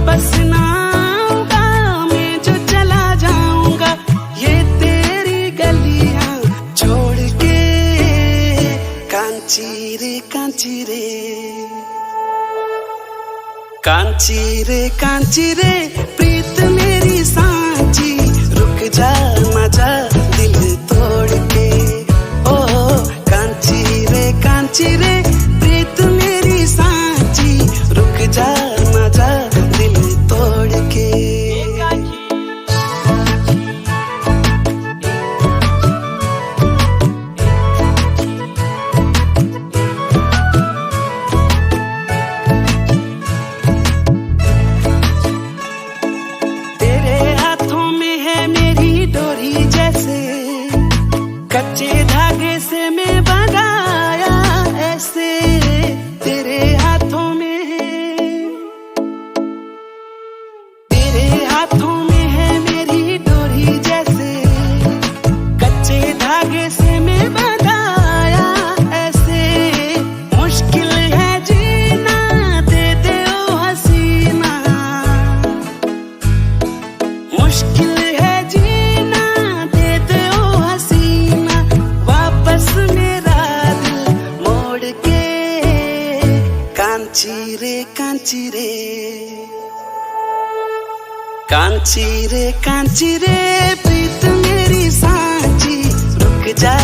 वापस ना आऊंगा मैं जो चला जाऊंगा ये तेरी गलियां छोड़ के। कांची रे कांची रे, कांची रे प्रीत मेरी सांची, रुक जा ना जा दिल तोड़ के। ओ कांची रे प्रीत मेरी सांची, रुक जा ना जा दिल तोड़ के। कच्चे धागे से मैं बंधाया ऐसे तेरे हाथों में है, तेरे हाथों में है मेरी डोरी जैसे। कच्चे धागे से मैं बंधाया ऐसे, मुश्किल है जीना दे दे ओ हसीना, मुश्किल है जीना दे दे ओ हसीना, वापस मेरा दिल मोड़ के। कांची रे कांची रे, कांची रे प्रीत मेरी सांची, रुक जा